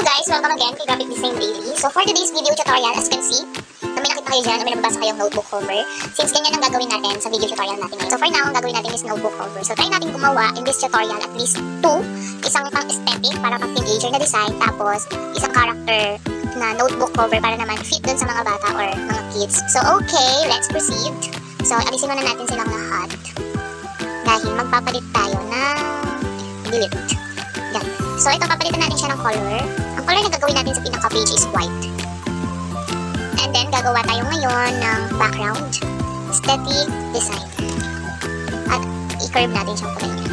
Hello guys! Welcome again kay Graphic Design Daily. So for today's video tutorial, as you can see, may nakita kayo dyan, may nababasa kayong notebook cover. Since ganyan ang gagawin natin sa video tutorial natin ngayon. So for now, ang gagawin natin is notebook cover. So try natin gumawa in this tutorial at least 2. Isang pang aesthetic para pang teenager na design. Tapos isang character na notebook cover para naman fit dun sa mga bata or mga kids. So okay, let's proceed. So alisin muna natin silang lahat. Dahil magpapalit tayo ng delete. Yan. So ito, papalitan natin siya ng color. Ang color na gagawin natin sa pinaka-page is white. And then, gagawa tayo ngayon ng background, aesthetic, design. At i-curve natin siyang kulay niya.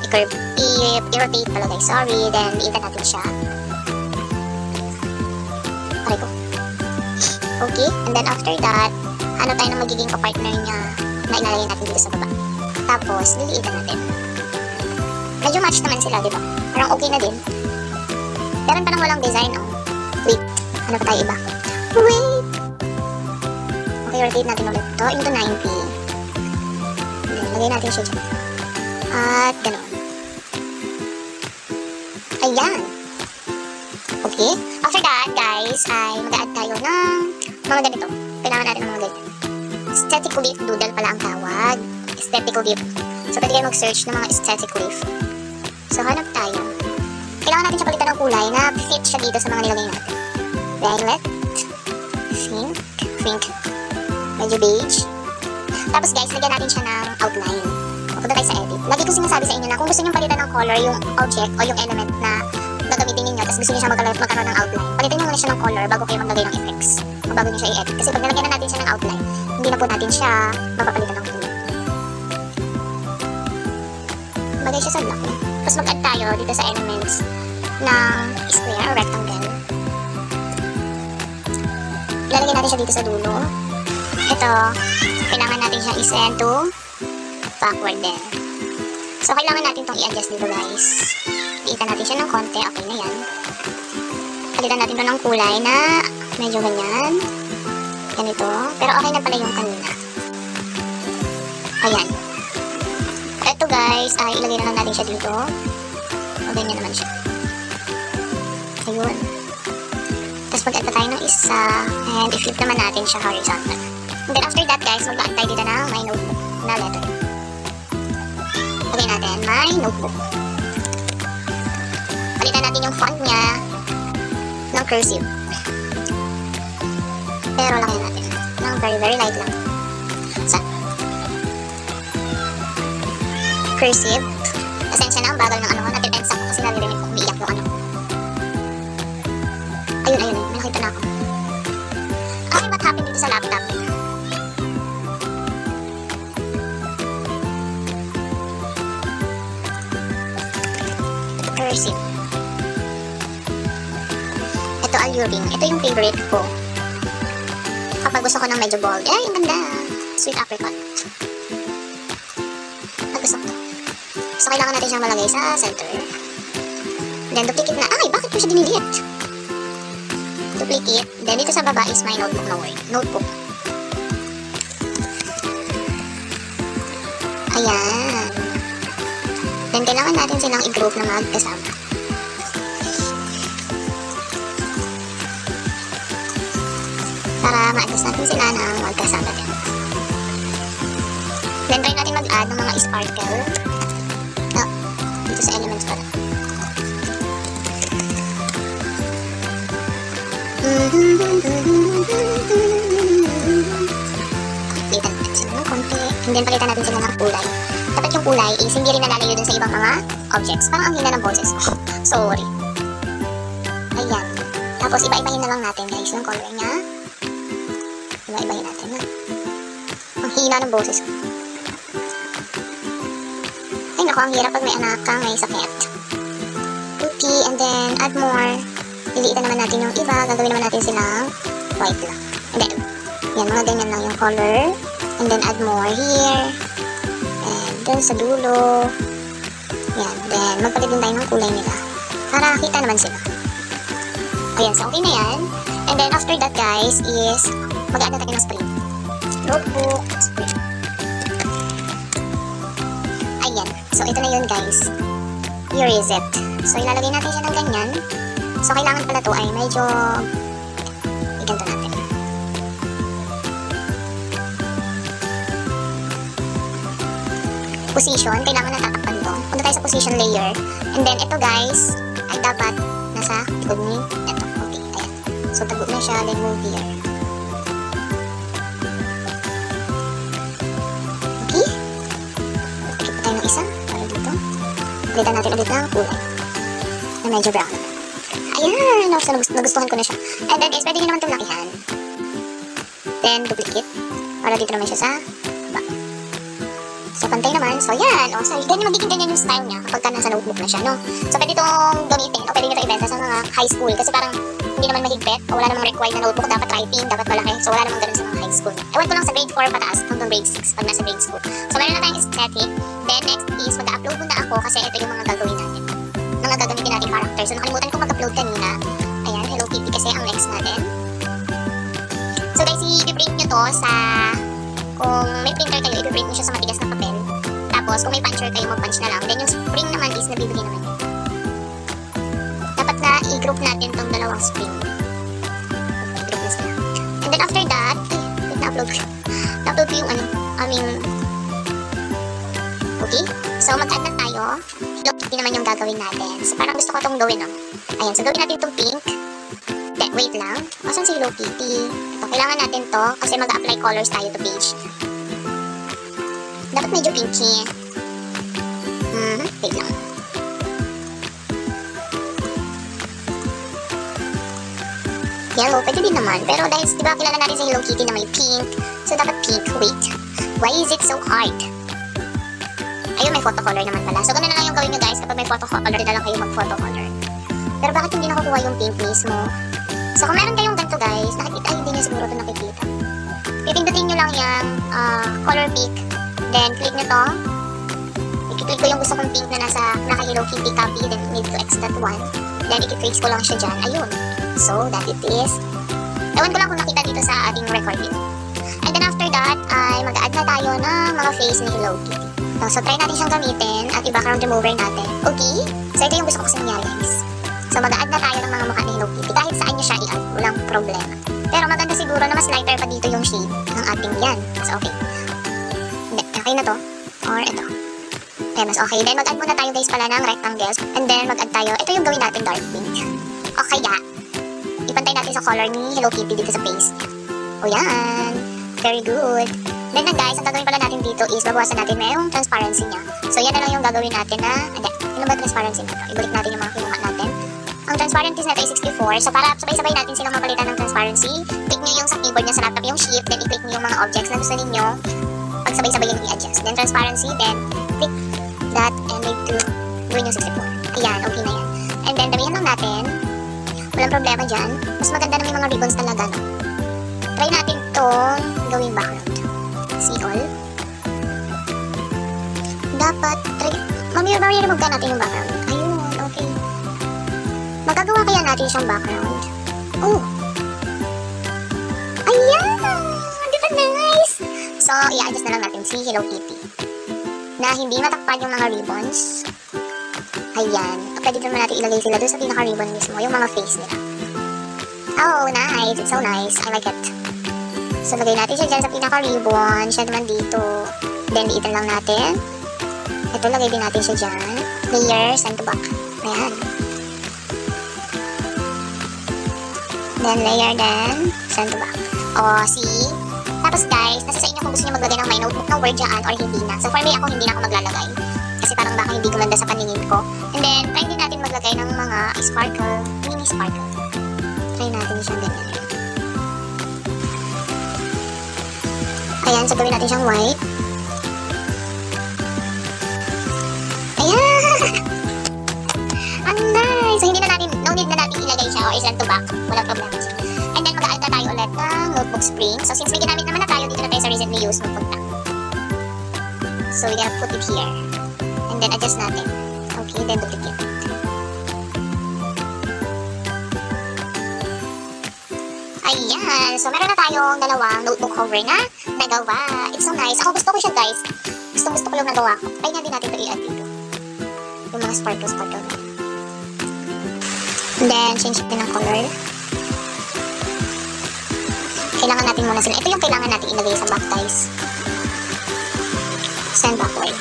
I-curve, i-rotate pala guys, sorry. Then, liitan natin siya. Aray ko. Okay, and then after that, ano tayo na magiging kapartner niya na ilalagay natin dito sa baba. Tapos, liliitan natin. Medyo match naman sila, diba? Parang okay na din. Meron pa nang walang design, oh. Wait, ano pa tayo iba? Wait! Okay, rotate natin ulit ito into 90. Then, lagay natin siya dyan. At, gano'n. Ayan! Okay. After that, guys, ay mag-add tayo ng mga ganito. Kailangan natin ng mga ganito. Aesthetic leaf doodle pala ang tawag. Aesthetic leaf. So, pwede kayo mag-search ng mga aesthetic leaf. So, hanap tayo. Kailangan natin siya palitan ng kulay na fit siya dito sa mga nilagay natin. Violet, pink, medyo beige. Tapos guys, lagyan natin siya ng outline. Punta tayo sa edit. Lagi ko sinasabi sa inyo na kung gusto nyo palitan ng color yung object o yung element na gagamitin ninyo, tapos gusto nyo siya magkaroon ng outline, palitan nyo muna siya ng color bago kayo maglagay ng effects. O bago nyo siya i-edit. Kasi pag nalagyan na natin siya ng outline, hindi na po natin siya mapapalitan ng kulay. Bagay siya sa block. Tapos mag-add tayo dito sa elements ng square or rectangle. Ilalagay natin siya dito sa dulo. Ito, kailangan natin siya i-send to backward din. So, kailangan natin itong i-adjust dito guys. Iitan natin siya ng konti. Okay na yan. Palitan natin ito ng kulay na medyo ganyan. Ganito. Pero okay na pala yung kanina. Ayan. Ito guys, ay ilagay na lang natin siya dito. O ganyan naman siya. Ayun. Tapos mag-add pa tayo ng isa. And i-flip naman natin siya horizontal. And then after that guys, mag-add tayo dito na my notebook na letter. Lagay natin my notebook. Palitan natin yung font niya ng cursive. Pero lagyan natin ng very light lang. So, cursive. Pasensya na ang bagal ng ano ko. Napipensa ko kasi naririnig ko umiiyak yung ano. Ayun. May nakita na ako. Okay, what happened dito sa laptop? Cursive. Ito, alluring. Ito yung favorite ko. Kapag gusto ko ng medyo bold. Ay, ang ganda. Sweet apricot. Gusto ko. So, kailangan natin siyang malagay sa center. Then, duplicate na. Ay, bakit ko siya dinilit? Duplicate. Then, dito sa baba is my notebook na word. Notebook. Ayan. Then, kailangan natin silang i-group na magkasama. Para ma-adjust natin sila na magkasama din. Then, try natin mag-add ng mga sparkle. Dito sa elements pala. Palitan natin sila ng konti. And then, palitan natin sila ng kulay. Dapat yung kulay is hindi rin nalalayo dun sa ibang mga objects. Parang ang hina ng boses ko. Sorry. Ayan. Tapos, iba-ibahin na lang natin, guys, yung color niya. Iba-ibahin natin, ha? Ang hina ng boses ko. Ay, naku, ang hirap pag may anak kang may sakit. Okay, and then, add more. Liliitan naman natin yung iba. Gagawin naman natin silang white lang. And then, yan, mga ganyan lang yung color. And then, add more here. And then, sa dulo. Yan, then, magpalit din tayo ng kulay nila. Para kita naman sila. Ayan, so okay na yan. And then, after that, guys, is mag-add na tayo ng spring. Notebook, spring. Ayan. So, ito na yun guys. Here is it. So, ilalagay natin siya ng ganyan. So, kailangan pala to ay medyo iganto natin. Position, kailangan natatakpan to. Punta tayo sa position layer. And then, ito guys, ay dapat nasa likod ni ito. Okay, ayan. So, tago na siya, then move here. Okay. Ikit pa tayo ng isa, para dito. Palitan natin ulit ng kulay. Na medyo brown. Ayan! So, nagustuhan ko na siya. And then, guys, pwede nyo naman itong lakihan. Then, duplicate. Para dito naman siya sa baba. So, pantay naman. So, yan. O, so, magiging ganyan yung style niya kapag ka nasa notebook na siya, no? So, pwede itong gamitin o pwede nyo itong ibenta sa mga high school kasi parang hindi naman mahigpit o wala namang required na notebook. Dapat writing, dapat malaki. So, wala namang ganun sa mga high school. Ewan ko lang sa grade 4 pataas hanggang grade 6 pag nasa grade school. So, meron na tayong aesthetic. Then, next is mag-upload muna ako kasi ito yung mga gagawin natin. Mga gagamitin natin character. So, nakalimutan ko mag-upload kanina. Ayan, Hello Kitty kasi ang next natin. So, guys, i-print nyo to sa... Kung may printer kayo, i-print nyo siya sa matigas na papel. Tapos, kung may puncher kayo, mag-punch na lang. Then, yung spring naman is nabibigay naman yun. Dapat na i-group natin tong dalawang spring. I-group na sila. And then, after that, na-upload ko. Na-upload ko yung okay? So, mag-add na tayo. Hello Kitty naman yung gagawin natin. So, parang gusto ko itong gawin, no? Ayan, so gawin natin itong pink. Then, wait lang. Asan si Hello Kitty? Ito, kailangan natin to kasi mag-apply colors tayo to page. Dapat medyo pinky. Wait lang. Yellow, pwede din naman. Pero dahil, diba, kilala natin sa Hello Kitty na may pink. So, dapat pink. Wait. Why is it so hard? Ayun, may photo color naman pala. So, ganun na lang yung gawin nyo guys. Kapag may photo color, na lang kayo mag-photo color. Pero bakit hindi nakukuha yung pink mismo? So, kung meron kayong ganito guys, nakikita, hindi nyo siguro ito nakikita. Pipindutin nyo lang yung color pick. Then, click nyo to. I-click ko yung gusto kong pink na nasa naka-Hello Kitty copy. Then, need to extract one. Then, i-trace ko lang siya dyan. Ayun. So, that it is. Ewan ko lang kung nakita dito sa ating recording. And then, after that, ay mag-add na tayo ng mga face ni Hello Kitty. So, try natin siyang gamitin at i-background remover natin. Okay? So, ito yung gusto ko kasi nangyari, guys. So, mag-add na tayo ng mga mukha ni Hello Kitty. Kahit saan nyo siya i-add, walang problema. Pero maganda siguro na mas lighter pa dito yung shade ng ating yan. So, okay. Hindi, okay na to. Or ito. Okay, mas okay. Then, mag-add muna tayo guys pala ng rectangles. And then, mag-add tayo. Ito yung gawin natin dark pink. Okay, ya. Ipantay natin sa color ni Hello Kitty dito sa face niya. O, yan. Very good. Then na guys, ang gagawin pala natin dito is babawasan natin na yung transparency niya. So, yan na lang yung gagawin natin na... Hindi, ano ba transparency nito? Ibalik natin yung mga kinuha natin. Ang transparency natin ay 64. So, para sabay-sabay natin silang mapalitan ng transparency, click nyo yung sa keyboard niya sa laptop yung shift, then i-click nyo yung mga objects na gusto ninyo. Pag sabay-sabay yung i-adjust. Then transparency, then click that and make to gawin yung 64. Ayan, okay na yan. And then, damihan lang natin. Walang problema dyan. Mas maganda na may mga ribbons talaga, no? Try natin itong gawing background. See all? Dapat, try... Mamira-remove ka natin yung background. Ayun, okay. Magagawa kaya natin siyang background. Oh! Ayan! Di ba nice? So, i-adjust na lang natin si Hello Kitty. Na hindi matakpan yung mga ribbons. Ayan. Pwede naman natin ilagay sila doon sa pinaka-ribbon mismo, yung mga face nila. Oh, nice. It's so nice. I like it. So, lagay natin siya dyan sa pinaka-ribbon. Siya naman dito. Then, liitan lang natin. Ito, lagay din natin siya dyan. Layer, send to back. Ayan. Then, layer din. Send to back. O, see? Tapos, guys, nasa sa inyo kung gusto nyo maglagay ng my notebook na word dyan or hindi na. So, for me, ako hindi na ako maglalagay. Kasi parang baka hindi gumanda sa paningin ko. And then, try din natin maglagay ng mga sparkle. Mini sparkle. Try natin siyang ganyan. Ayan, so gawin natin siyang white. Ayan! Ang nice! So, hindi na natin, no need na natin ilagay siya o i-send to back. Walang problema siya. And then, mag-add na tayo ulit ng notebook spring. So, since may ginamit naman na tayo, dito na tayo sa recently used notebook na. So, we gotta put it here. And then, adjust natin. Okay, then duplicate. Ayan! So, meron na tayong dalawang notebook cover na nagawa. It's so nice. Ako gusto ko siya, guys. Gusto ko yung nagawa ko. Try natin ito i-add dito. Yung mga sparkle na. And then, change din ng color. Kailangan natin muna sila. Ito yung kailangan natin ilagay sa back ties. Send backward.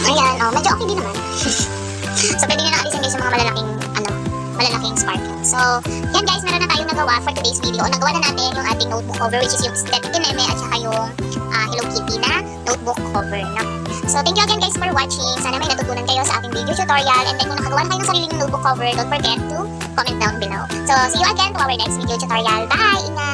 Ayan, oh, medyo okay din naman. So, pwede nyo na alisin guys yung mga malalaking sparkle. So, yan guys, meron na tayong nagawa for today's video. Nagawa na natin yung ating notebook cover, which is yung Step Kineme at saka yung Hello Kitty na notebook cover. No? So, thank you again guys for watching. Sana may natutunan kayo sa ating video tutorial. And then, kung nakagawa na kayo ng sarili ng notebook cover, don't forget to comment down below. So, see you again to our next video tutorial. Bye! Ingat!